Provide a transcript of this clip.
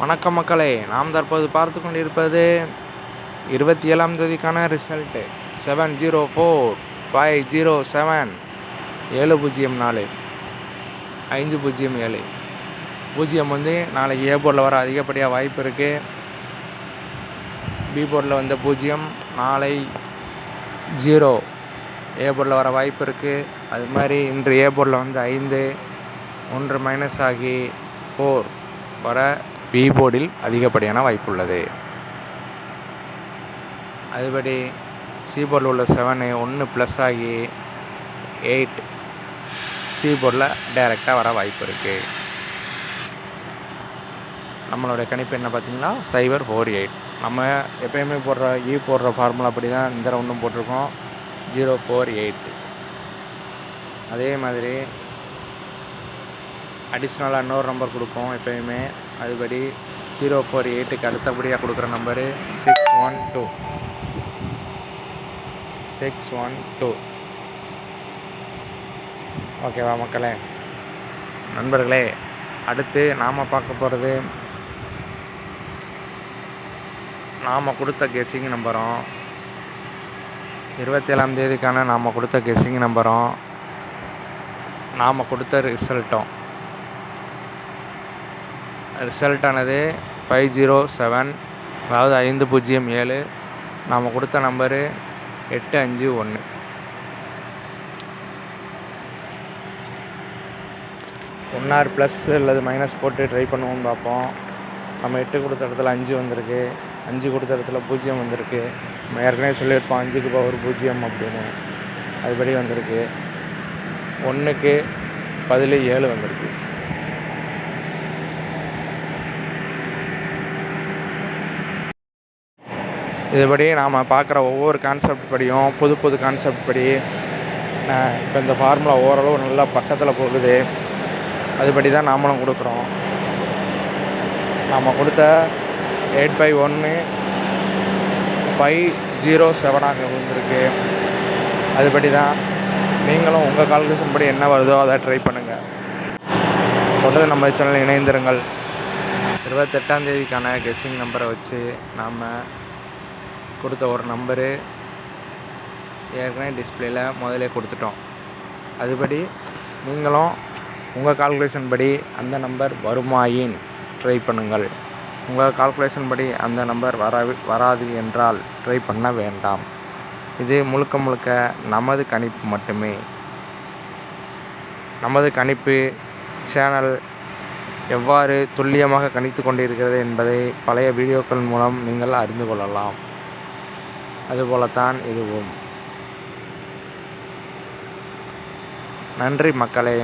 வணக்கம் மக்களே, நாம் தற்போது பார்த்து கொண்டிருப்பது 27ஆம் தேதிக்கான ரிசல்ட்டு 704507 704 507 பூஜ்ஜியம் நாளைக்கு ஏ போர்டில் வர அதிகப்படியாக வாய்ப்பு இருக்குது. பி போர்டில் வந்த பூஜ்ஜியம் நாளை 0 ஏ போர்டில் வர வாய்ப்பு இருக்குது. அது மாதிரி இன்று ஏ போர்டில் வந்து 5 1 மைனஸ் ஆகி 4 வர பி போர்டில் அதிகப்படியான வாய்ப்புள்ளது. அதுபடி சி போர்டில் உள்ள 7 1 ப்ளஸ் ஆகி 8 சி போர்டில் டைரெக்டாக வர வாய்ப்பு இருக்குது. நம்மளுடைய கணிப்பு என்ன பார்த்தீங்கன்னா 048. நம்ம எப்போயுமே போடுற ஃபார்முலா அப்படி தான் இந்த ரவுண்டும் போட்டிருக்கோம் 048. அதே மாதிரி அடிஷ்னலாக இன்னொரு நம்பர் கொடுப்போம் எப்போயுமே. அதுபடி 048க்கு அடுத்தபடியாக கொடுக்குற நம்பரு 612. ஓகேவா மக்களே? நண்பர்களே, அடுத்து நாம் பார்க்க போகிறது நாம் கொடுத்த கெஸ்ஸிங் நம்பரும் 27ஆம் தேதிக்கான நாம் கொடுத்த கெஸ்ஸிங் நம்பரும் நாம் கொடுத்த ரிசல்ட்டானது 507, அதாவது 507. நாம் கொடுத்த நம்பரு 851. ஒன்னார் ப்ளஸ் அல்லது மைனஸ் போட்டு ட்ரை பண்ணுவோம்னு பார்ப்போம். நம்ம 8 கொடுத்த இடத்துல 5 வந்திருக்கு, 5 கொடுத்த இடத்துல 0 வந்திருக்கு. நம்ம ஏற்கனவே சொல்லியிருப்போம் 5க்கு பவர் 0 அப்படின்னு. அதுபடி வந்திருக்கு. 1க்கு பதில் 7 வந்திருக்கு. இதுபடி நாம் பார்க்குற ஒவ்வொரு கான்செப்ட் படியும் புது கான்செப்ட் படி இப்போ இந்த ஃபார்முலா ஓரளவு நல்லா பக்கத்தில் போகுது. அதுபடி தான் நாமளும் கொடுக்குறோம். நாம் கொடுத்த 851-507 வந்திருக்கு. அதுபடி தான் நீங்களும் உங்கள் கால்குலேஷன் படி என்ன வருதோ அதை ட்ரை பண்ணுங்கள். தொடர்ந்து நம்ம சேனலில் இணைந்திருங்கள். 28ஆம் தேதிக்கான கெஸ்ஸிங் நம்பரை வச்சு நாம் கொடுத்த ஒரு நம்பரு ஏற்கனவே டிஸ்பிளேயில் முதலே கொடுத்துட்டோம். அதுபடி நீங்களும் உங்கள் கால்குலேஷன் படி அந்த நம்பர் வருமாயின் ட்ரை பண்ணுங்கள். உங்கள் கால்குலேஷன் படி அந்த நம்பர் வராது என்றால் ட்ரை பண்ண வேண்டாம். இது முழுக்க நமது கணிப்பு மட்டுமே. நமது கணிப்பு சேனல் எவ்வாறு துல்லியமாக கணித்து கொண்டிருக்கிறது என்பதை பழைய வீடியோக்கள் மூலம் நீங்கள் அறிந்து கொள்ளலாம். அதுபோலத்தான் இதுவும். நன்றி மக்களே.